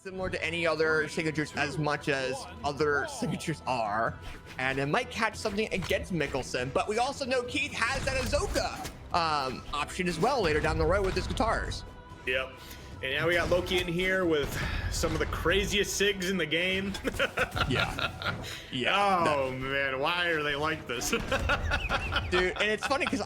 similar to any other signatures as much as other signatures are, and it might catch something against Mikkelsen. But we also know Keith has that Azoka option as well later down the road with his guitars. Yep. And now we got Loki in here with some of the craziest SIGs in the game. Yeah. Oh, man. Why are they like this? Dude, and it's funny because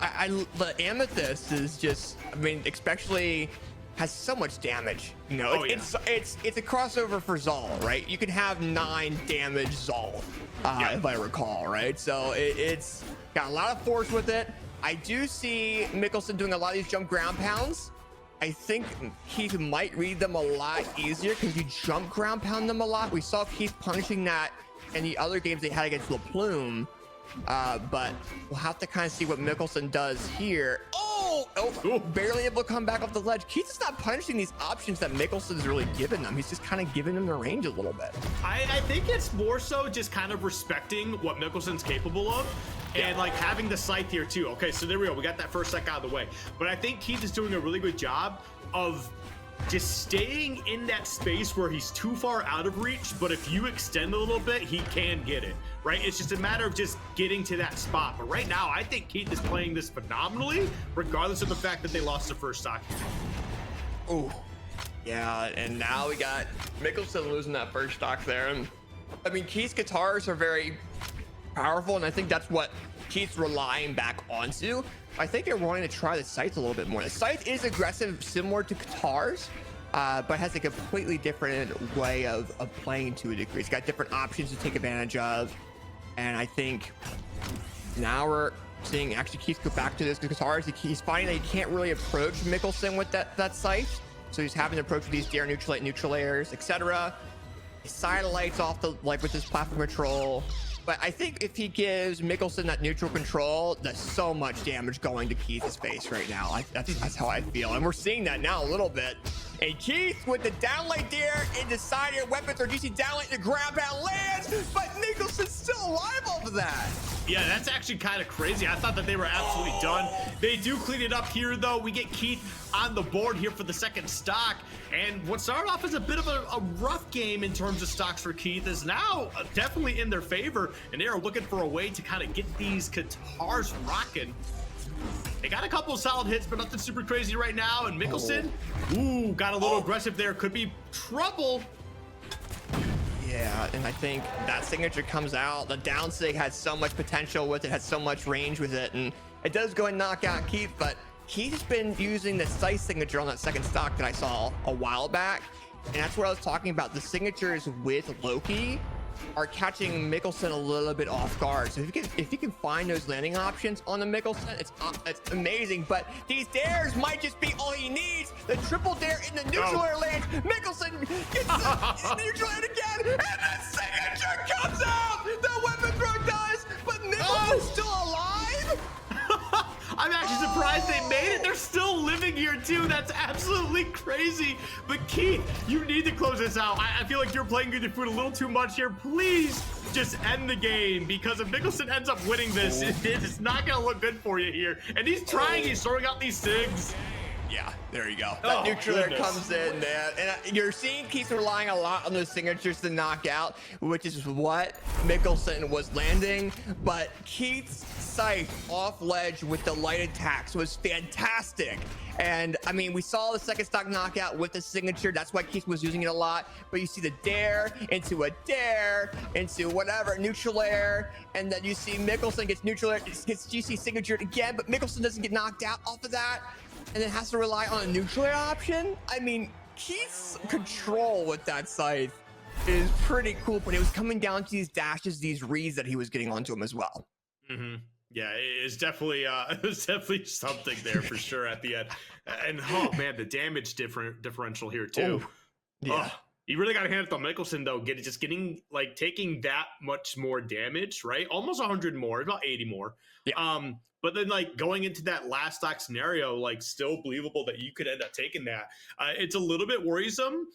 the Amethyst is just, I mean, especially has so much damage. You know, it's a crossover for Zal, right? You can have 9 damage Zal, if I recall, right? So it's got a lot of force with it. I do see Mikkelsen doing a lot of these jump ground pounds. I think Keith might read them a lot easier because you jump ground pound them a lot. We saw Keith punishing that in the other games they had against La Plume. But we'll have to kind of see what Mikkelsen does here. Oh, barely able to come back off the ledge. Keith is not punishing these options that Mikkelsen's really given them. He's just kind of giving them the range a little bit. I think it's more so just kind of respecting what Mikkelsen's capable of. And like having the scythe here too. Okay, so there we go. We got that first sec out of the way. But I think Keith is doing a really good job of just staying in that space where he's too far out of reach. But if you extend a little bit, he can get it, right? It's just a matter of just getting to that spot. But right now, I think Keith is playing this phenomenally, regardless of the fact that they lost the first stock. Oh, yeah. And now we got Mikkelsen losing that first stock there. And I mean, Keith's guitars are very powerful, and I think that's what Keith's relying back onto. I think they're wanting to try the scythe a little bit more. The scythe is aggressive, similar to guitars, but has a completely different way of playing to a degree. It's got different options to take advantage of, and I think now we're seeing actually Keith go back to this guitars. He's finding that he can't really approach Mikkelsen with that scythe, so he's having to approach with these dare neutral airs, etc. Satellites off the with his platform control. But I think if he gives Mikkelsen that neutral control, there's so much damage going to Keith's face right now. That's how I feel. And we're seeing that now a little bit. And Keith with the downlight dare into side air weapons, or GC downlight the ground pound lands, but Mikkelsen's still alive off of that. Yeah, that's actually kind of crazy. I thought that they were absolutely done. They do clean it up here, though. We get Keith on the board here for the second stock. And what started off as a bit of a rough game in terms of stocks for Keith is now definitely in their favor. And they are looking for a way to kind of get these guitars rocking. They got a couple of solid hits, but nothing super crazy right now. And Mikkelsen, ooh, got a little aggressive there. Could be trouble. Yeah, and I think that signature comes out. The down sig has so much potential with it, has so much range with it, and it does go and knock out Keith, but Keith's been using the scythe signature on that second stock that I saw a while back, and that's what I was talking about. The signatures with Loki are catching Mikkelsen a little bit off guard. So if you can find those landing options on the Mikkelsen, it's amazing. But these dares might just be all he needs. The triple dare in the neutral air lands. Mikkelsen gets the neutral air again, and the signature comes out. The weapon throw does, but Mikkelsen's still alive. I'm actually surprised they made it. They're still living here too. That's absolutely crazy. But Keith, you need to close this out. I feel like you're playing with your food a little too much here. Please just end the game, because if Mikkelsen ends up winning this, it's not gonna look good for you here. And he's trying, he's throwing out these SIGs. Yeah, there you go. That neutral air comes in, man. And you're seeing Keith relying a lot on those signatures to knock out, which is what Mikkelsen was landing. But Keith's scythe off ledge with the light attacks was fantastic. And I mean, we saw the second stock knockout with the signature. That's why Keith was using it a lot. But you see the dare into a dare into whatever, neutral air. And then you see Mikkelsen gets neutral air, gets GC signature again, but Mikkelsen doesn't get knocked out off of that, and then has to rely on a neutral air option. I mean, Keith's control with that scythe is pretty cool, but it was coming down to these dashes, these reads that he was getting onto him as well. Yeah, it's definitely something there for sure at the end. And oh man, the damage differential here too. Yeah. You really got to hand it to Mikkelsen though. Taking that much more damage, right? Almost 100 more, about 80 more. Yeah. But then going into that last stock scenario, still believable that you could end up taking that. It's a little bit worrisome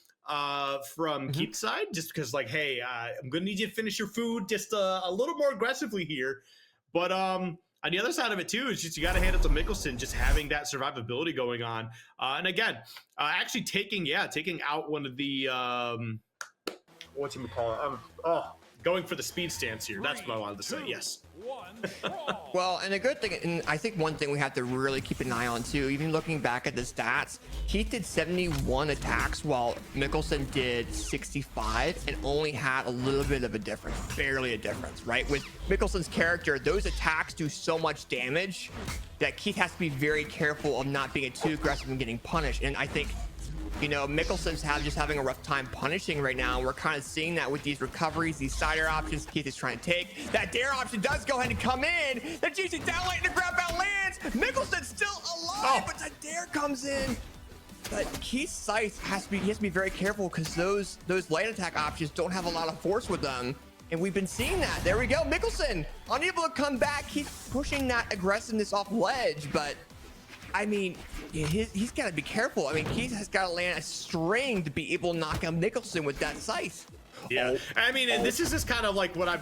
from Keith's side, just because hey, I'm gonna need you to finish your food just a little more aggressively here. But On the other side of it too is just you got to hand it to Mikkelsen, just having that survivability going on, and again, actually taking out one of the going for the speed stance here. That's what I wanted to say. Yes. Well, and a good thing, and I think one thing we have to really keep an eye on too, even looking back at the stats, Keith did 71 attacks while Mikkelsen did 65 and only had a little bit of a difference, barely a difference, right? With Mikkelsen's character, those attacks do so much damage that Keith has to be very careful of not being too aggressive and getting punished. And I think, you know, Mikkelsen's just having a rough time punishing right now. We're kind of seeing that with these recoveries, these side air options Keith is trying to take. That dare option does go ahead and come in. The GC downlight and the grab out lands. Mikkelsen's still alive, but that dare comes in. But Keith's sight he has to be very careful because those light attack options don't have a lot of force with them. And we've been seeing that. There we go. Mikkelsen unable to come back. He's pushing that aggressiveness off ledge, but I mean, he's got to be careful. I mean, Keith has got to land a string to be able to knock out Mikkelsen with that scythe. Yeah, I mean, and this is just kind of like what I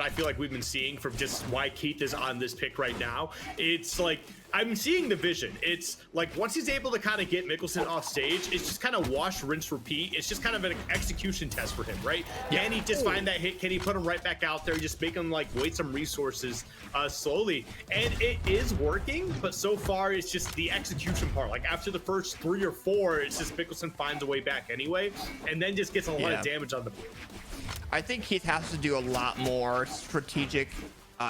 feel like we've been seeing from just why Keith is on this pick right now. It's like I'm seeing the vision. It's like once he's able to kind of get Mikkelsen off stage, it's just kind of wash, rinse, repeat. It's just kind of an execution test for him, right? Can he just find that hit? Can he put him right back out there? Just make him like wait some resources slowly, and it is working. But so far, it's just the execution part. Like after the first 3 or 4, it's just Mikkelsen finds a way back anyway, and then just gets a lot of damage on the board. I think Keith has to do a lot more strategic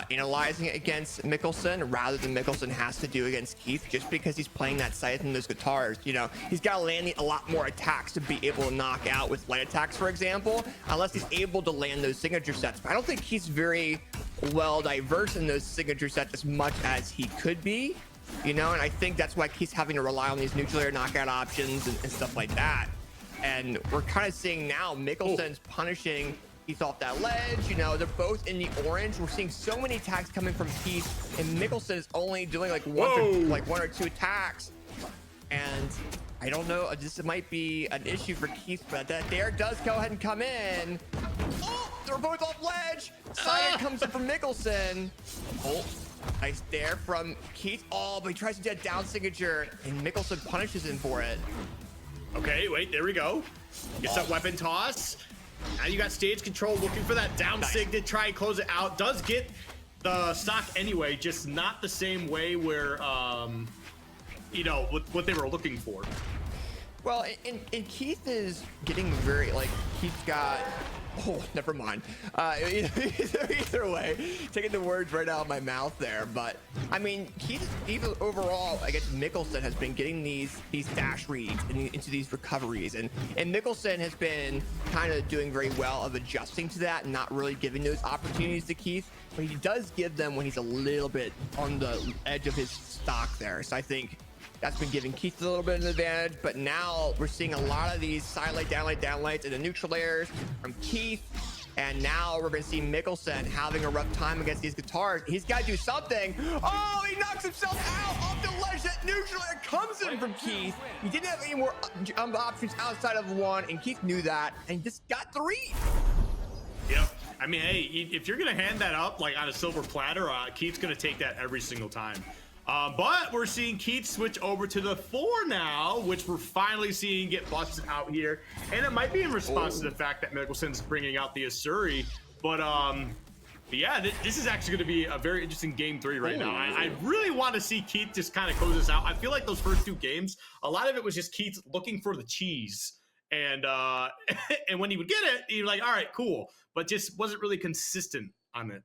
analyzing against Mikkelsen rather than Mikkelsen has to do against Keith, just because he's playing that scythe and those guitars. You know, he's got to land a lot more attacks to be able to knock out with light attacks, for example, unless he's able to land those signature sets. But I don't think he's very well diverse in those signature sets as much as he could be, you know, and I think that's why Keith's having to rely on these nuclear knockout options and stuff like that. And we're kind of seeing now Mikkelsen's punishing Keith off that ledge. You know, they're both in the orange. We're seeing so many attacks coming from Keith, and Mikkelsen is only doing like one or two attacks. And I don't know, this might be an issue for Keith, but that dare does go ahead and come in. Oh, they're both off ledge. Side comes up from Mikkelsen. Oh, nice dare from Keith. Oh, but he tries to do a down signature, and Mikkelsen punishes him for it. Okay, wait, there we go. Gets that weapon toss. Now you got stage control looking for that down sig to try and close it out. Does get the stock anyway, just not the same way where, you know, what they were looking for. Well, and Keith is getting very, like, he's got, oh, never mind. Either way, taking the words right out of my mouth there. But, I mean, Keith, even overall, I guess Mikkelsen has been getting these dash reads into these recoveries. And Mikkelsen has been kind of doing very well of adjusting to that and not really giving those opportunities to Keith. But he does give them when he's a little bit on the edge of his stock there. So I think that's been giving Keith a little bit of an advantage, but now we're seeing a lot of these side light, downlights, and the neutral airs from Keith. And now we're going to see Mikkelsen having a rough time against these guitars. He's got to do something. Oh, he knocks himself out off the ledge. That neutral air comes in from Keith. He didn't have any more options outside of one, and Keith knew that and just got 3. Yep. I mean, hey, if you're going to hand that up like on a silver platter, Keith's going to take that every single time. But we're seeing Keith switch over to the 4 now, which we're finally seeing get busted out here. And it might be in response to the fact that Mikkelsen's bringing out the Asuri. But yeah, this is actually going to be a very interesting game 3 right now. I really want to see Keith just kind of close this out. I feel like those first 2 games, a lot of it was just Keith looking for the cheese. And and when he would get it, he'd be like, all right, cool. But just wasn't really consistent on it.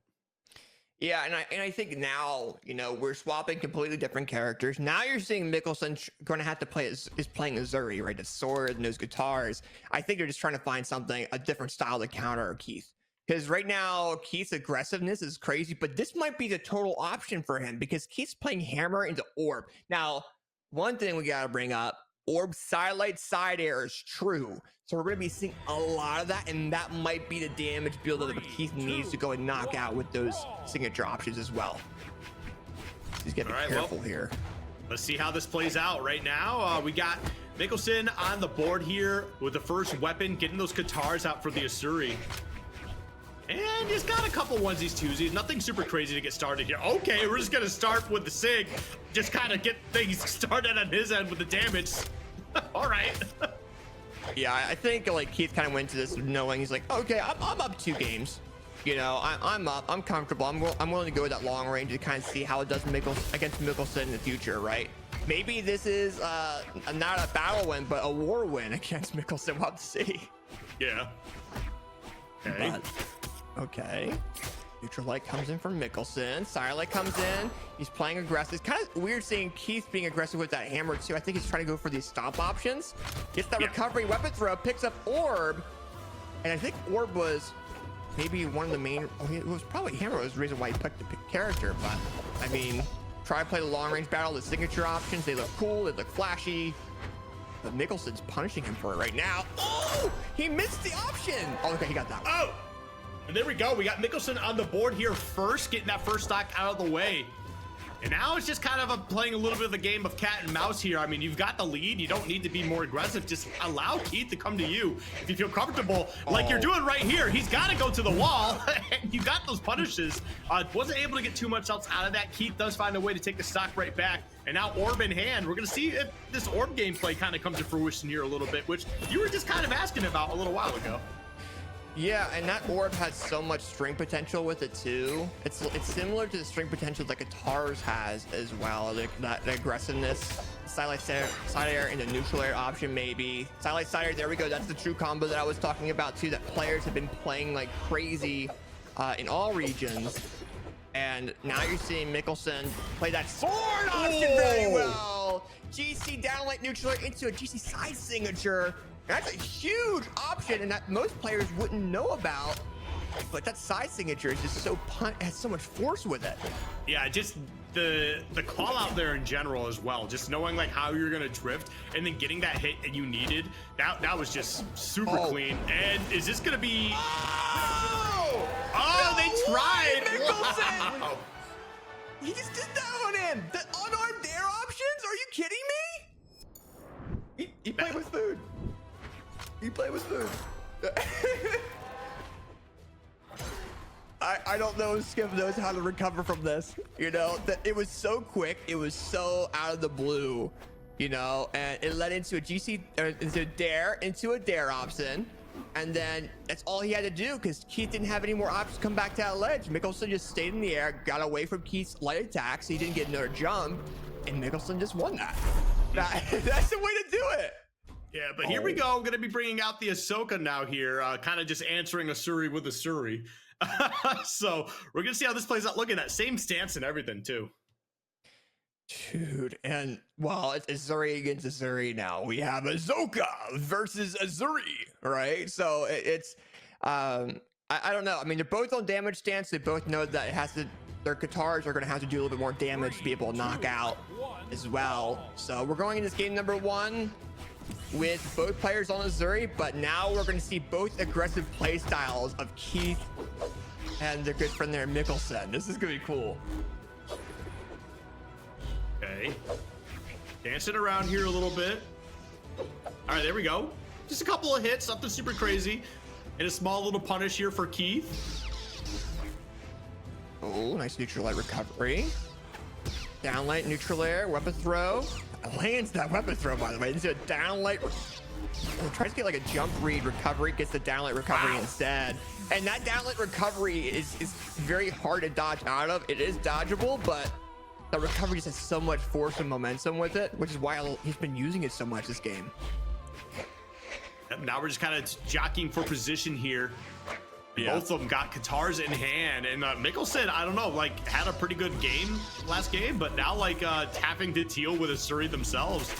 Yeah, and I think now, you know, we're swapping completely different characters. Now you're seeing Mikkelsen going to have to play is playing Azuri, right? The sword and those guitars. I think they're just trying to find a different style to counter Keith. Because right now, Keith's aggressiveness is crazy, but this might be the total option for him because Keith's playing Hammer into Orb. Now, one thing we got to bring up, Orb side side air is true. So we're going to be seeing a lot of that, and that might be the damage build that Keith needs to go and knock out with those signature options as well. He's got to be careful here. Let's see how this plays out right now. We got Mikkelsen on the board here with the first weapon, getting those guitars out for the Asuri. And he's got a couple onesies, twosies. Nothing super crazy to get started here. Okay, we're just going to start with the Sig. Just kind of get things started on his end with the damage. All right. Yeah, I think like Keith kind of went to this knowing he's like, okay, I'm up 2 games. You know, I'm up, I'm comfortable. I'm willing to go with that long range to kind of see how it does against Mikkelsen in the future, right? Maybe this is not a battle win, but a war win against Mikkelsen. We'll have to see. Yeah. Okay. But, okay. Neutral light comes in from Mikkelsen. Sire light comes in. He's playing aggressive. It's kind of weird seeing Keith being aggressive with that hammer too. I think he's trying to go for these stomp options. Gets that recovery, weapon throw, picks up orb, and I think orb was maybe one of the main. Oh, it was probably hammer was the reason why he picked the character. But I mean, try to play the long range battle. The signature options, they look cool. They look flashy. But Mikkelsen's punishing him for it right now. Oh, he missed the option. Oh, okay, he got that one. Oh. And there we go. We got Mikkelsen on the board here first, getting that first stock out of the way. And now it's just kind of playing a little bit of a game of cat and mouse here. I mean, you've got the lead. You don't need to be more aggressive. Just allow Keith to come to you if you feel comfortable, like you're doing right here. He's got to go to the wall. And you got those punishes. Wasn't able to get too much else out of that. Keith does find a way to take the stock right back. And now orb in hand. We're going to see if this orb gameplay kind of comes to fruition here a little bit, which you were just kind of asking about a little while ago. Yeah, and that orb has so much string potential with it too. It's similar to the string potential that Guitars has as well. Like that aggressiveness, side air and the neutral air option maybe. Side air, there we go. That's the true combo that I was talking about too. That players have been playing like crazy in all regions. And now you're seeing Mikkelsen play that sword option very well. GC downlight neutral air into a GC side signature. That's a huge option, and that most players wouldn't know about. But that side signature is just so has so much force with it. Yeah, just the call out there in general as well. Just knowing like how you're gonna drift and then getting that hit that you needed. That was just super clean. And is this gonna be? Oh, no, they tried. Mikkelsen. Wow. He just did that on him. The unarmed air options? Are you kidding me? He played with food. He played with food. I don't know if Skip knows how to recover from this. You know, that it was so quick. It was so out of the blue, you know, and it led into a GC, into a dare option. And then that's all he had to do because Keith didn't have any more options to come back to that ledge. Mikkelsen just stayed in the air, got away from Keith's light attack, so he didn't get another jump. And Mikkelsen just won that. That's the way to do it. Yeah, but here we go. I'm going to be bringing out the Ahsoka now here, kind of just answering Asuri with Asuri. So we're going to see how this plays out. Look at that. Same stance and everything, too. Dude, and well, it's Azuri against Azuri now. We have Ahsoka versus Azuri, right? So it's, I don't know. I mean, they're both on damage stance. They both know that it has to, their guitars are going to have to do a little bit more damage to be able to knock out as well. So we're going in this game number 1 with both players on Azuri, but now we're going to see both aggressive play styles of Keith and their good friend there, Mikkelsen. This is going to be cool. Okay. Dancing around here a little bit. All right, there we go. Just a couple of hits, nothing super crazy. And a small little punish here for Keith. Oh, nice neutral light recovery. Downlight, neutral air, weapon throw. Lands that weapon throw, by the way. Into a downlight. Tries to get like a jump read recovery, gets the downlight recovery instead. And that downlight recovery is very hard to dodge out of. It is dodgeable, but the recovery just has so much force and momentum with it, which is why he's been using it so much this game. Now we're just kind of jockeying for position here. Yeah. Both of them got guitars in hand, and Mikkelsen, I don't know, like had a pretty good game last game, but now like tapping to deal with Asuri themselves,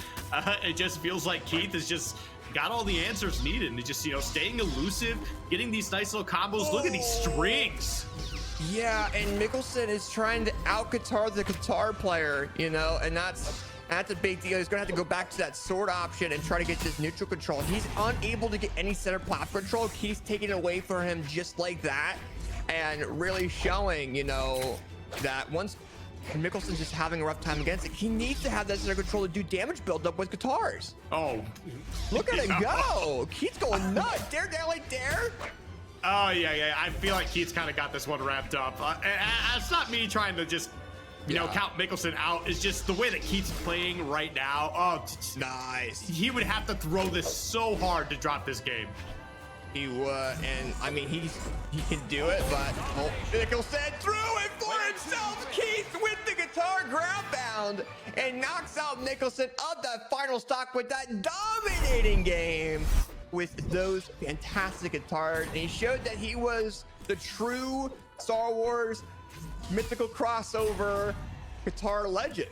it just feels like Keith has just got all the answers needed, and just, you know, staying elusive, getting these nice little combos. Oh. Look at these strings. Yeah, and Mikkelsen is trying to out guitar the guitar player, you know, and that's a big deal. He's gonna have to go back to that sword option and try to get this neutral control. He's unable to get any center platform control. Keith's taking it away from him just like that, and really showing, you know, that once Mikkelsen's just having a rough time against it, he needs to have that center control to do damage buildup with guitars. Oh, look at him go! Keith's going nuts. Dare, like dare. Oh, yeah. I feel like Keith's kind of got this one wrapped up. It's not me trying to just, you know, count Mikkelsen out. It's just the way that Keith's playing right now. Oh, nice. He would have to throw this so hard to drop this game. He would, and I mean, he can do it, but Mikkelsen threw it for himself. Keith with the guitar ground bound and knocks out Mikkelsen of that final stock with that dominating game with those fantastic guitars. And he showed that he was the true Star Wars mythical crossover guitar legend.